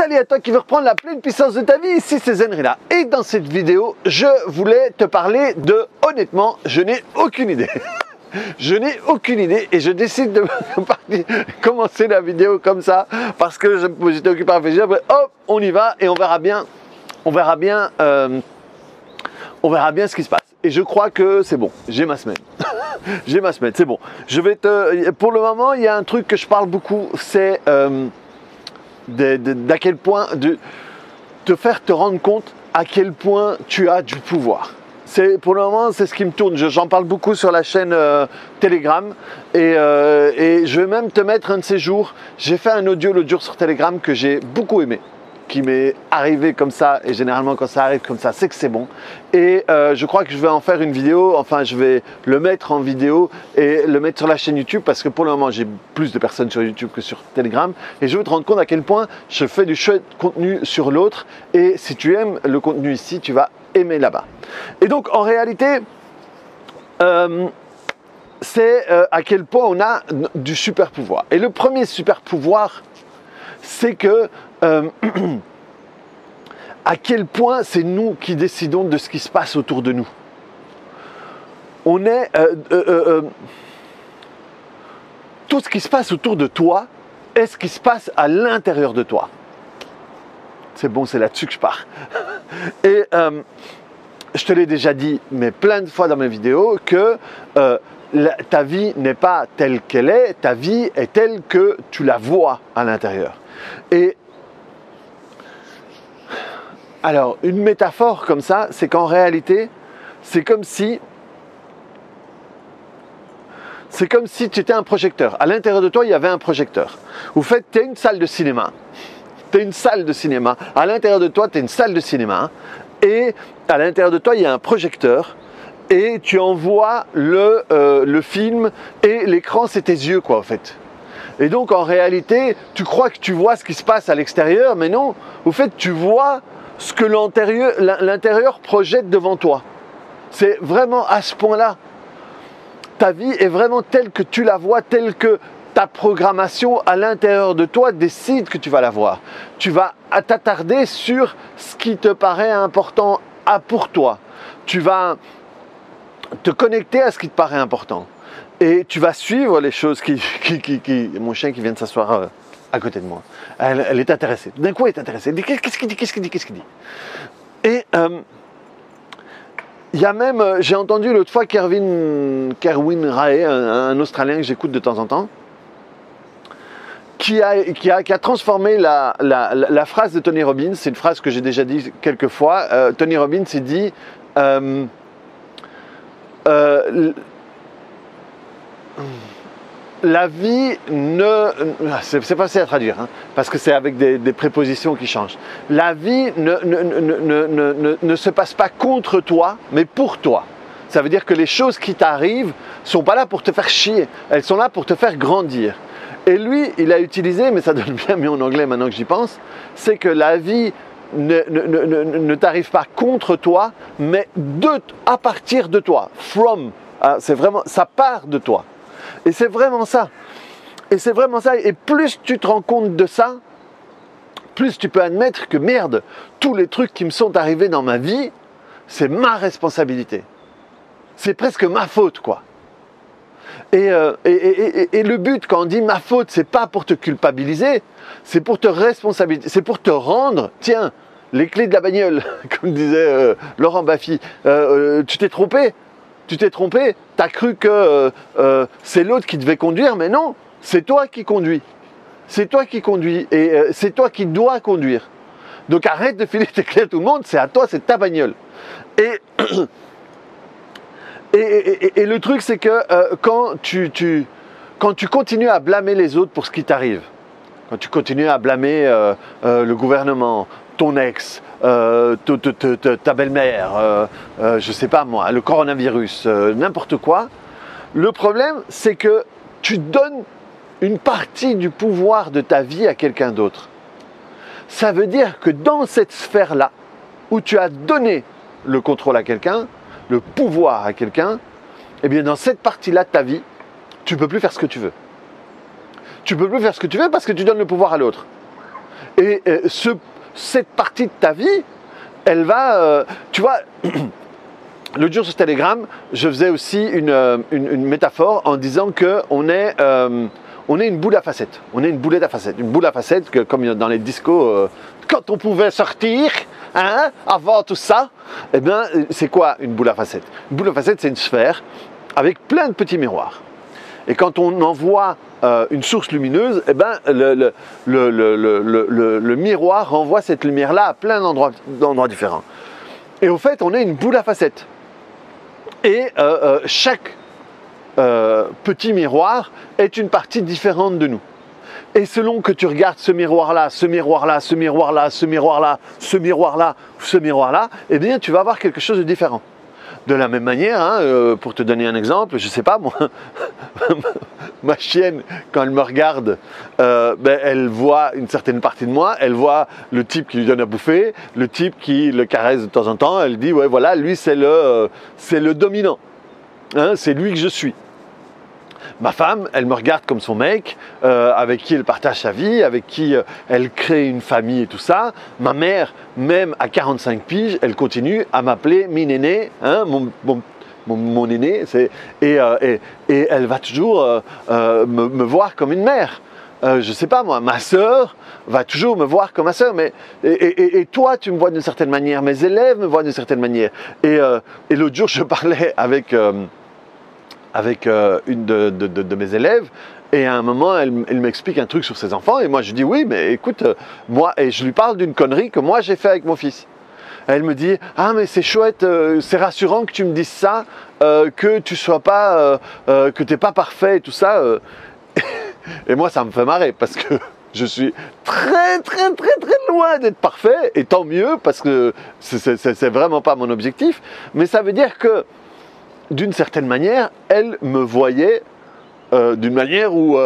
Salut à toi qui veux reprendre la pleine puissance de ta vie, ici c'est Zenrila. Et dans cette vidéo, je voulais te parler de, honnêtement, je n'ai aucune idée. Je n'ai aucune idée et je décide de commencer la vidéo comme ça parce que j'étais occupé à réfléchir. Après, hop, on y va et on verra bien ce qui se passe. Et je crois que c'est bon, j'ai ma semaine. J'ai ma semaine, c'est bon. Pour le moment, il y a un truc que je parle beaucoup, c'est d'à quel point, de te faire te rendre compte à quel point tu as du pouvoir. Pour le moment, c'est ce qui me tourne. J'en parle beaucoup sur la chaîne Telegram et je vais même te mettre un de ces jours. J'ai fait un audio l'autre jour sur Telegram que j'ai beaucoup aimé, qui m'est arrivé comme ça, et généralement quand ça arrive comme ça, c'est que c'est bon. Et je crois que je vais en faire une vidéo, enfin je vais le mettre en vidéo et le mettre sur la chaîne YouTube parce que pour le moment j'ai plus de personnes sur YouTube que sur Telegram et je veux te rendre compte à quel point je fais du chouette contenu sur l'autre et si tu aimes le contenu ici, tu vas aimer là-bas. Et donc en réalité, c'est à quel point on a du super pouvoir. Et le premier super pouvoir, c'est que à quel point c'est nous qui décidons de ce qui se passe autour de nous. On est tout ce qui se passe autour de toi est ce qui se passe à l'intérieur de toi. C'est bon, c'est là-dessus que je pars. Et je te l'ai déjà dit, mais plein de fois dans mes vidéos, que ta vie n'est pas telle qu'elle est, ta vie est telle que tu la vois à l'intérieur. Et alors, une métaphore comme ça, c'est qu'en réalité, c'est comme si tu étais un projecteur. À l'intérieur de toi, il y avait un projecteur. Au fait, tu es une salle de cinéma. Tu es une salle de cinéma. À l'intérieur de toi, tu es une salle de cinéma. Et à l'intérieur de toi, il y a un projecteur. Et tu envoies le film et l'écran, c'est tes yeux, quoi, en fait. Et donc, en réalité, tu crois que tu vois ce qui se passe à l'extérieur, mais non. Au fait, tu vois ce que l'intérieur projette devant toi. C'est vraiment à ce point-là. Ta vie est vraiment telle que tu la vois, telle que ta programmation à l'intérieur de toi décide que tu vas la voir. Tu vas t'attarder sur ce qui te paraît important pour toi. Tu vas te connecter à ce qui te paraît important. Et tu vas suivre les choses mon chien qui vient de s'asseoir à côté de moi. Elle est intéressée. D'un coup, elle est intéressée. Elle dit, qu'est-ce qu'il dit? Et il y a même, j'ai entendu l'autre fois Kerwin Rae, un Australien que j'écoute de temps en temps, qui a transformé la phrase de Tony Robbins. C'est une phrase que j'ai déjà dit quelques fois. Tony Robbins s'est dit la vie c'est pas facile à traduire, hein, parce que c'est avec des prépositions qui changent. La vie ne se passe pas contre toi, mais pour toi. Ça veut dire que les choses qui t'arrivent sont pas là pour te faire chier, elles sont là pour te faire grandir. Et lui, il a utilisé, mais ça donne bien mieux en anglais maintenant que j'y pense, c'est que la vie ne t'arrive pas contre toi, mais à partir de toi. From, c'est vraiment, ça part de toi. Et c'est vraiment ça. Et c'est vraiment ça. Et plus tu te rends compte de ça, plus tu peux admettre que merde, tous les trucs qui me sont arrivés dans ma vie, c'est ma responsabilité. C'est presque ma faute, quoi. Et le but, quand on dit ma faute, c'est pas pour te culpabiliser, c'est pour te responsabiliser, c'est pour te rendre, tiens, les clés de la bagnole, comme disait Laurent Baffy, tu t'es trompé. Tu t'es trompé, tu as cru que c'est l'autre qui devait conduire, mais non, c'est toi qui conduis. C'est toi qui conduis et c'est toi qui dois conduire. Donc arrête de filer tes clés à tout le monde, c'est à toi, c'est ta bagnole. Et le truc, c'est que quand tu continues à blâmer les autres pour ce qui t'arrive, quand tu continues à blâmer le gouvernement, ton ex, ta belle-mère, je sais pas moi, le coronavirus, n'importe quoi. Le problème, c'est que tu donnes une partie du pouvoir de ta vie à quelqu'un d'autre. Ça veut dire que dans cette sphère-là, où tu as donné le contrôle à quelqu'un, le pouvoir à quelqu'un, eh bien dans cette partie-là de ta vie, tu ne peux plus faire ce que tu veux. Tu ne peux plus faire ce que tu veux parce que tu donnes le pouvoir à l'autre. Et cette partie de ta vie, elle va, tu vois, l'autre jour sur Telegram, je faisais aussi une métaphore en disant qu'on est une boule à facettes. On est une boulette à facettes. Une boule à facettes, comme dans les discos, quand on pouvait sortir, hein, avant tout ça, eh bien, c'est quoi une boule à facettes? Une boule à facettes, c'est une sphère avec plein de petits miroirs. Et quand on envoie une source lumineuse, eh ben, le miroir renvoie cette lumière-là à plein d'endroits différents. Et au fait, on est une boule à facettes. Et chaque petit miroir est une partie différente de nous. Et selon que tu regardes ce miroir-là, ce miroir-là, ce miroir-là, ce miroir-là, ce miroir-là, ce miroir-là, eh bien, tu vas avoir quelque chose de différent. De la même manière, hein, pour te donner un exemple, je ne sais pas, moi, ma chienne, quand elle me regarde, elle voit une certaine partie de moi, elle voit le type qui lui donne à bouffer, le type qui le caresse de temps en temps, elle dit, ouais, voilà, lui, c'est le dominant, hein, c'est lui que je suis. Ma femme, elle me regarde comme son mec, avec qui elle partage sa vie, avec qui elle crée une famille et tout ça. Ma mère, même à 45 piges, elle continue à m'appeler mi néné, hein, mon néné, et elle va toujours me voir comme une mère. Je sais pas moi, ma sœur va toujours me voir comme ma sœur, et toi tu me vois d'une certaine manière, mes élèves me voient d'une certaine manière. Et l'autre jour je parlais avec une de mes élèves, et à un moment elle m'explique un truc sur ses enfants, et moi je dis oui, mais écoute, moi, et je lui parle d'une connerie que moi j'ai fait avec mon fils. Elle me dit, ah mais c'est chouette, c'est rassurant que tu me dises ça, que tu sois pas, que t'es pas parfait et tout ça. Et moi ça me fait marrer parce que je suis très loin d'être parfait, et tant mieux parce que c'est vraiment pas mon objectif. Mais ça veut dire que d'une certaine manière, elle me voyait d'une manière où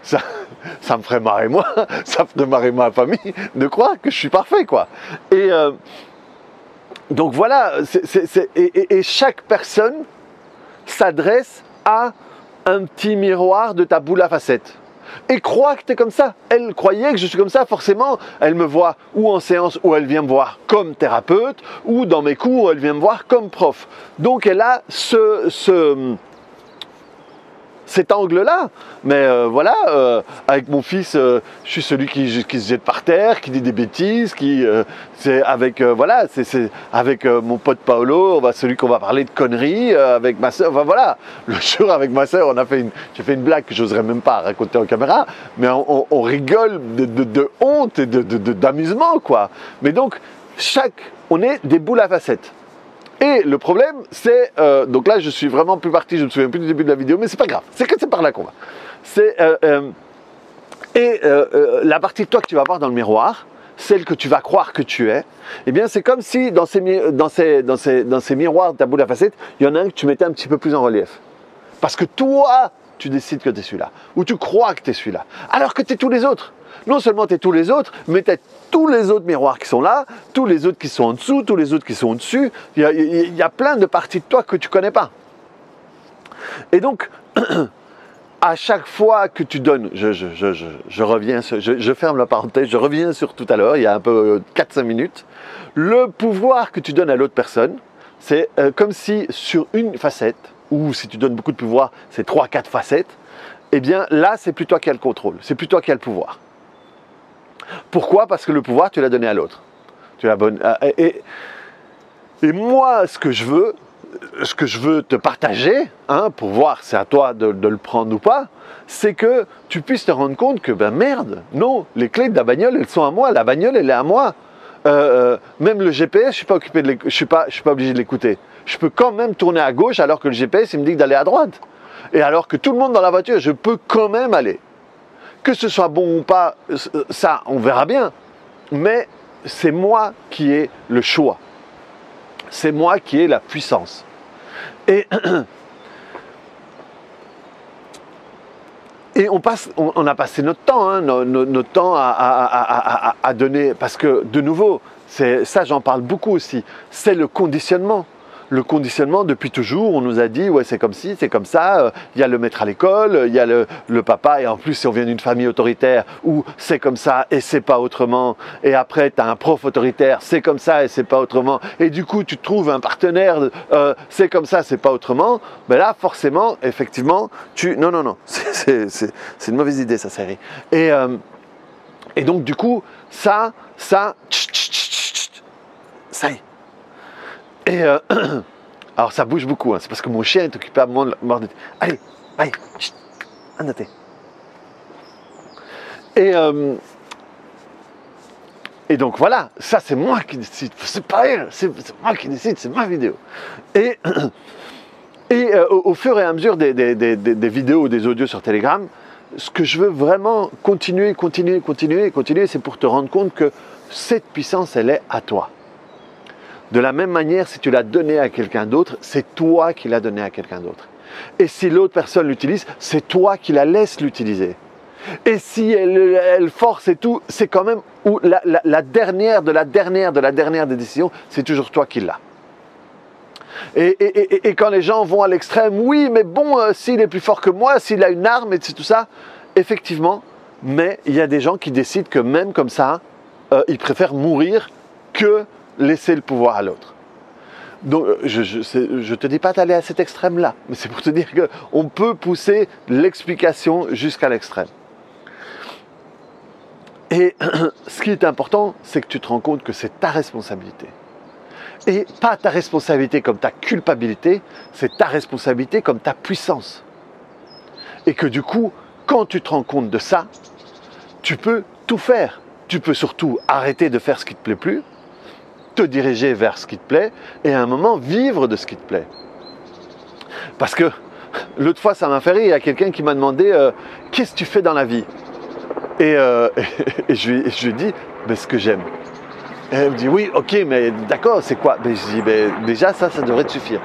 ça me ferait marrer moi, ça ferait marrer ma famille de croire que je suis parfait, quoi. Et donc voilà, et chaque personne s'adresse à un petit miroir de ta boule à facettes. Et croit que tu es comme ça. Elle croyait que je suis comme ça, forcément. Elle me voit ou en séance, où elle vient me voir comme thérapeute, ou dans mes cours, où elle vient me voir comme prof. Donc elle a cet angle-là. Mais voilà, avec mon fils, je suis celui qui se jette par terre, qui dit des bêtises, c'est avec avec mon pote Paolo, celui qu'on va parler de conneries, avec ma soeur, enfin voilà. Le jour avec ma soeur, j'ai fait une blague que j'oserais même pas raconter en caméra, mais on rigole de honte et d'amusement, quoi. Mais donc, on est des boules à facettes. Et le problème, c'est, donc là je suis vraiment plus parti, je ne me souviens plus du début de la vidéo, mais c'est pas grave, c'est que c'est par là qu'on va. La partie de toi que tu vas voir dans le miroir, celle que tu vas croire que tu es, eh bien c'est comme si dans ces miroirs de ta boule à facettes, il y en a un que tu mettais un petit peu plus en relief. Parce que toi, tu décides que tu es celui-là, ou tu crois que tu es celui-là, alors que tu es tous les autres. Non seulement tu es tous les autres, mais tu es tous les autres miroirs qui sont là, tous les autres qui sont en dessous, tous les autres qui sont au-dessus. Il y a plein de parties de toi que tu ne connais pas. Et donc, à chaque fois que tu donnes, je reviens, je ferme la parenthèse, je reviens sur tout à l'heure, il y a un peu 4-5 minutes, le pouvoir que tu donnes à l'autre personne, c'est comme si sur une facette, ou si tu donnes beaucoup de pouvoir, c'est 3-4 facettes, eh bien là, c'est plus toi qui as le contrôle, c'est plus toi qui as le pouvoir. Pourquoi? Parce que le pouvoir, tu l'as donné à l'autre. Et moi, ce que je veux te partager, hein, pour voir si c'est à toi de le prendre ou pas, c'est que tu puisses te rendre compte que, ben merde, non, les clés de la bagnole, elles sont à moi, la bagnole, elle est à moi. Même le GPS, je suis pas obligé de l'écouter. Je peux quand même tourner à gauche alors que le GPS, il me dit d'aller à droite. Et alors que tout le monde dans la voiture, je peux quand même aller. Que ce soit bon ou pas, ça, on verra bien. Mais c'est moi qui ai le choix. C'est moi qui ai la puissance. Et on a passé notre temps, hein, notre temps à donner, parce que de nouveau, ça j'en parle beaucoup aussi, c'est le conditionnement. le conditionnement depuis toujours. On nous a dit, ouais, c'est comme ci, c'est comme ça. Il y a le maître à l'école, il y a le papa. Et en plus, si on vient d'une famille autoritaire où c'est comme ça et c'est pas autrement. Et après, tu as un prof autoritaire, c'est comme ça et c'est pas autrement. Et du coup, tu trouves un partenaire, c'est comme ça, c'est pas autrement. Ben là, forcément, effectivement, non, c'est une mauvaise idée, ça, série. Et donc, du coup, ça y est. Et alors, ça bouge beaucoup, hein. C'est parce que mon chien est occupé à mordre. Allez, andate. Et donc, voilà, ça, c'est moi qui décide. C'est pas elle, c'est moi qui décide, c'est ma vidéo. Et au fur et à mesure des vidéos, des audios sur Telegram, ce que je veux vraiment continuer, c'est pour te rendre compte que cette puissance, elle est à toi. De la même manière, si tu l'as donnée à quelqu'un d'autre, c'est toi qui l'as donnée à quelqu'un d'autre. Et si l'autre personne l'utilise, c'est toi qui la laisses l'utiliser. Et si elle force et tout, c'est quand même la dernière des décisions, c'est toujours toi qui l'as. Et quand les gens vont à l'extrême, oui, mais bon, s'il est plus fort que moi, s'il a une arme et tout ça, effectivement, mais il y a des gens qui décident que même comme ça, ils préfèrent mourir que laisser le pouvoir à l'autre. Donc, je te dis pas d'aller à cet extrême-là, mais c'est pour te dire qu'on peut pousser l'explication jusqu'à l'extrême. Et ce qui est important, c'est que tu te rends compte que c'est ta responsabilité. Et pas ta responsabilité comme ta culpabilité, c'est ta responsabilité comme ta puissance. Et que du coup, quand tu te rends compte de ça, tu peux tout faire. Tu peux surtout arrêter de faire ce qui ne te plaît plus, te diriger vers ce qui te plaît, et à un moment vivre de ce qui te plaît. Parce que l'autre fois, ça m'a fait rire, il y a quelqu'un qui m'a demandé « Qu'est-ce que tu fais dans la vie ?» Et je lui ai dit « Ce que j'aime ». Et elle me dit « Oui, ok, mais d'accord, c'est quoi ?» Je dis « Déjà, ça devrait te suffire.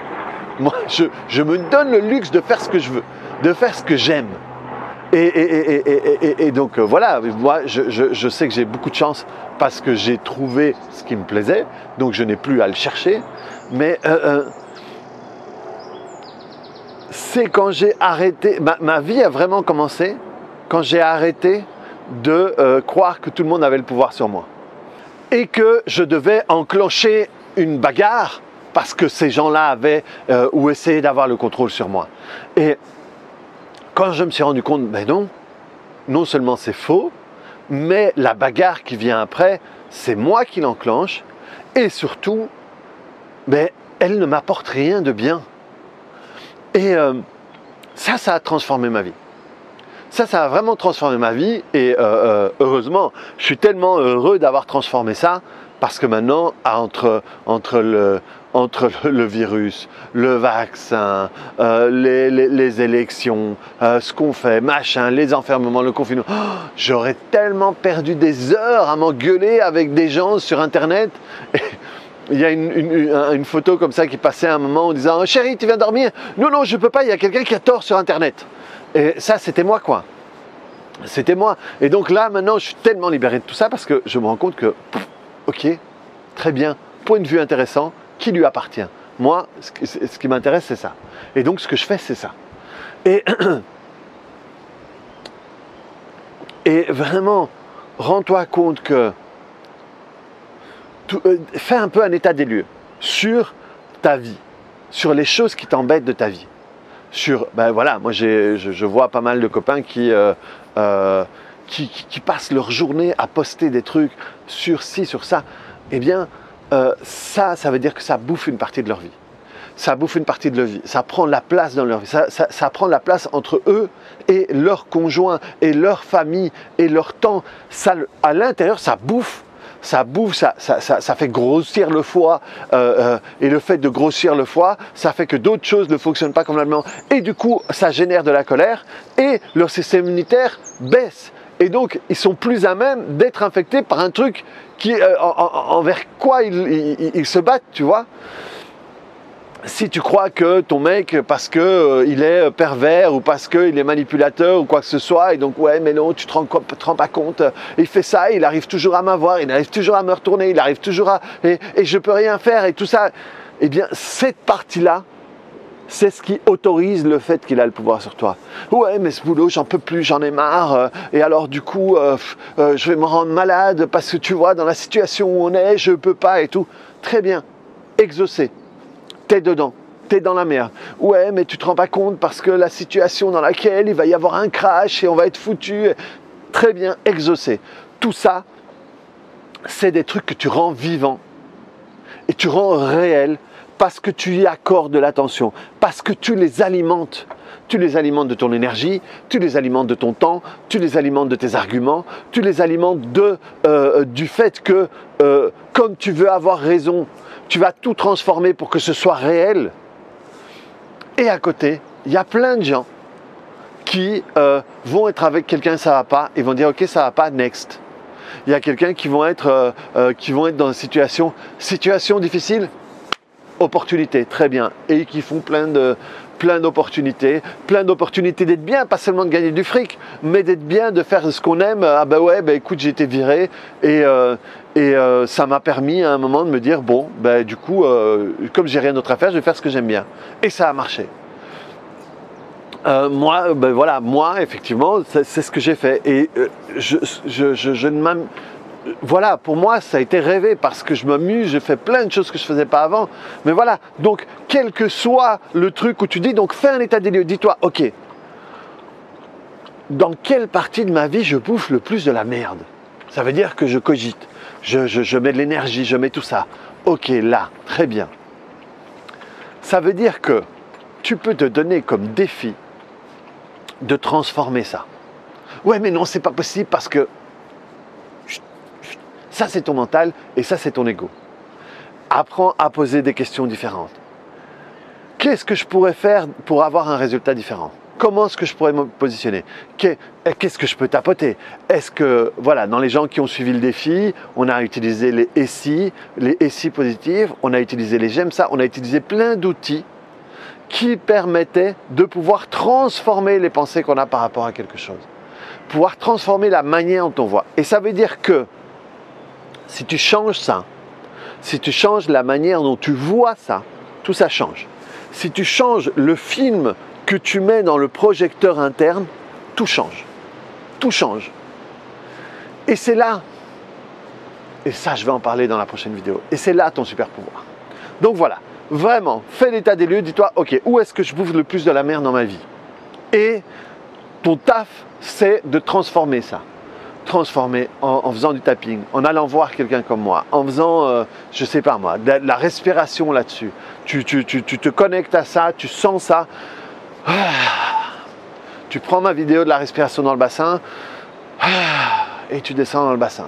Moi, je me donne le luxe de faire ce que je veux, de faire ce que j'aime. » Et donc voilà, moi je sais que j'ai beaucoup de chance parce que j'ai trouvé ce qui me plaisait, donc je n'ai plus à le chercher, mais c'est quand j'ai arrêté, ma vie a vraiment commencé quand j'ai arrêté de croire que tout le monde avait le pouvoir sur moi et que je devais enclencher une bagarre parce que ces gens-là avaient ou essayaient d'avoir le contrôle sur moi. Et quand je me suis rendu compte, non seulement c'est faux, mais la bagarre qui vient après, c'est moi qui l'enclenche, et surtout, elle ne m'apporte rien de bien. Et ça a transformé ma vie. Ça a vraiment transformé ma vie, et heureusement, je suis tellement heureux d'avoir transformé ça, parce que maintenant, entre le virus, le vaccin, les élections, ce qu'on fait, machin, les enfermements, le confinement, j'aurais tellement perdu des heures à m'engueuler avec des gens sur Internet. Et il y a une photo comme ça qui passait à un moment en disant « Chérie, tu viens dormir ?»« Non, je peux pas, il y a quelqu'un qui a tort sur Internet. » Et ça, c'était moi, quoi. C'était moi. Et donc là, maintenant, je suis tellement libéré de tout ça parce que je me rends compte que, ok, très bien, point de vue intéressant, qui lui appartient. Moi, ce qui m'intéresse, c'est ça. Et donc, ce que je fais, c'est ça. Et vraiment, rends-toi compte que fais un peu un état des lieux sur ta vie, sur les choses qui t'embêtent de ta vie. Voilà, moi je vois pas mal de copains qui passent leur journée à poster des trucs sur ci, sur ça. Eh bien, ça veut dire que ça bouffe une partie de leur vie. Ça bouffe une partie de leur vie. Ça prend la place dans leur vie. Ça prend la place entre eux et leur conjoint et leur famille et leur temps. Ça, à l'intérieur, ça bouffe. Ça fait grossir le foie, et le fait de grossir le foie, ça fait que d'autres choses ne fonctionnent pas convenablement, et du coup, ça génère de la colère, et leur système immunitaire baisse. Et donc, ils sont plus à même d'être infectés par un truc envers quoi ils se battent, tu vois. Si tu crois que ton mec, parce qu'il est pervers ou parce qu'il est manipulateur ou quoi que ce soit, et donc ouais, mais non, tu te rends pas compte, il fait ça, il arrive toujours à m'avoir, il arrive toujours à me retourner, il arrive toujours à... Et je peux rien faire et tout ça. eh bien cette partie-là, c'est ce qui autorise le fait qu'il a le pouvoir sur toi. Ouais, mais ce boulot, j'en peux plus, j'en ai marre. Et alors, du coup, je vais me rendre malade parce que tu vois, dans la situation où on est, je peux pas et tout. Très bien, exaucé. T'es dedans, t'es dans la merde. Ouais, mais tu te rends pas compte parce que la situation dans laquelle il va y avoir un crash et on va être foutu. Très bien, exaucé. Tout ça, c'est des trucs que tu rends vivants et tu rends réels. Parce que tu y accordes de l'attention, parce que tu les alimentes. Tu les alimentes de ton énergie, tu les alimentes de ton temps, tu les alimentes de tes arguments, tu les alimentes du fait que, comme tu veux avoir raison, tu vas tout transformer pour que ce soit réel. Et à côté, il y a plein de gens qui vont être avec quelqu'un, ça va pas, et vont dire ok, ça va pas, next. Il y a quelqu'un qui vont être dans une situation difficile. Opportunités, très bien, et qui font plein d'opportunités d'être bien, pas seulement de gagner du fric, mais d'être bien, de faire ce qu'on aime. Ah bah ouais, bah écoute, j'ai été viré et ça m'a permis à un moment de me dire bon, bah du coup, comme j'ai rien d'autre à faire, je vais faire ce que j'aime bien, et ça a marché. Moi, ben voilà, moi effectivement, c'est ce que j'ai fait, et je ne m'aime. Voilà, pour moi, ça a été rêvé parce que je m'amuse, je fais plein de choses que je ne faisais pas avant. Mais voilà, donc, quel que soit le truc où tu dis, donc fais un état des lieux, dis-toi, ok, dans quelle partie de ma vie je bouffe le plus de la merde? Ça veut dire que je cogite, je mets de l'énergie, je mets tout ça. Ok, là, très bien. Ça veut dire que tu peux te donner comme défi de transformer ça. Ouais, mais non, c'est pas possible parce que ça, c'est ton mental et ça, c'est ton ego. Apprends à poser des questions différentes. Qu'est-ce que je pourrais faire pour avoir un résultat différent? Comment est-ce que je pourrais me positionner? Qu'est-ce que je peux tapoter? Est-ce que, voilà, dans les gens qui ont suivi le défi, on a utilisé les SI positifs, on a utilisé les j'aime ça, on a utilisé plein d'outils qui permettaient de pouvoir transformer les pensées qu'on a par rapport à quelque chose. Pouvoir transformer la manière dont on voit. Et ça veut dire que si tu changes ça, si tu changes la manière dont tu vois ça, tout ça change. Si tu changes le film que tu mets dans le projecteur interne, tout change. Tout change. Et c'est là, et ça je vais en parler dans la prochaine vidéo, et c'est là ton super pouvoir. Donc voilà, vraiment, fais l'état des lieux, dis-toi, ok, où est-ce que je bouffe le plus de la merde dans ma vie? Et ton taf, c'est de transformer ça. Transformer en faisant du tapping, en allant voir quelqu'un comme moi, en faisant, je sais pas moi, de la respiration là-dessus. Tu te connectes à ça, tu sens ça. Tu prends ma vidéo de la respiration dans le bassin et tu descends dans le bassin.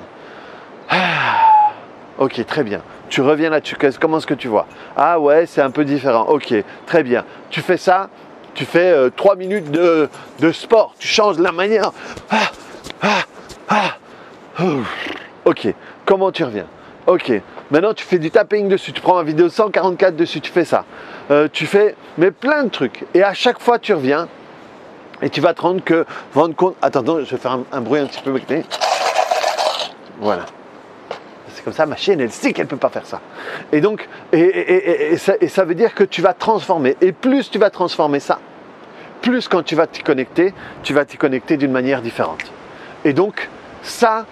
Ok, très bien. Tu reviens là-dessus, comment est-ce que tu vois? Ah ouais, c'est un peu différent. Ok, très bien. Tu fais ça, tu fais 3 minutes de sport, tu changes la manière. Ok, comment tu reviens? Ok, maintenant tu fais du tapping dessus, tu prends ma vidéo 144 dessus, tu fais ça. Tu fais mais plein de trucs. Et à chaque fois tu reviens et tu vas te rendre compte. Attends, je vais faire un bruit un petit peu mécanique. Voilà. C'est comme ça, ma chienne, elle sait qu'elle ne peut pas faire ça. Et donc, ça veut dire que tu vas transformer. Et plus tu vas transformer ça, plus quand tu vas t'y connecter d'une manière différente. Et donc, ça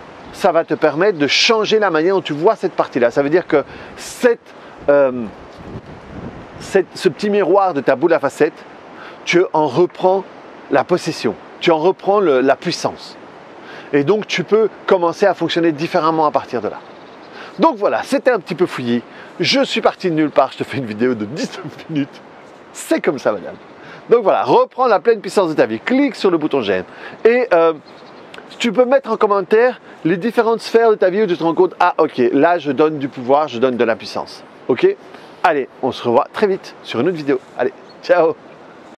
va te permettre de changer la manière dont tu vois cette partie-là. Ça veut dire que ce petit miroir de ta boule à facettes, tu en reprends la possession, tu en reprends la puissance. Et donc, tu peux commencer à fonctionner différemment à partir de là. Donc voilà, c'était un petit peu fouillis. Je suis parti de nulle part, je te fais une vidéo de 19 minutes. C'est comme ça, madame. Donc voilà, reprends la pleine puissance de ta vie. Clique sur le bouton j'aime. Et tu peux mettre en commentaire les différentes sphères de ta vie où tu te rends compte, ah ok, là je donne du pouvoir, je donne de la puissance. Ok? Allez, on se revoit très vite sur une autre vidéo. Allez, ciao!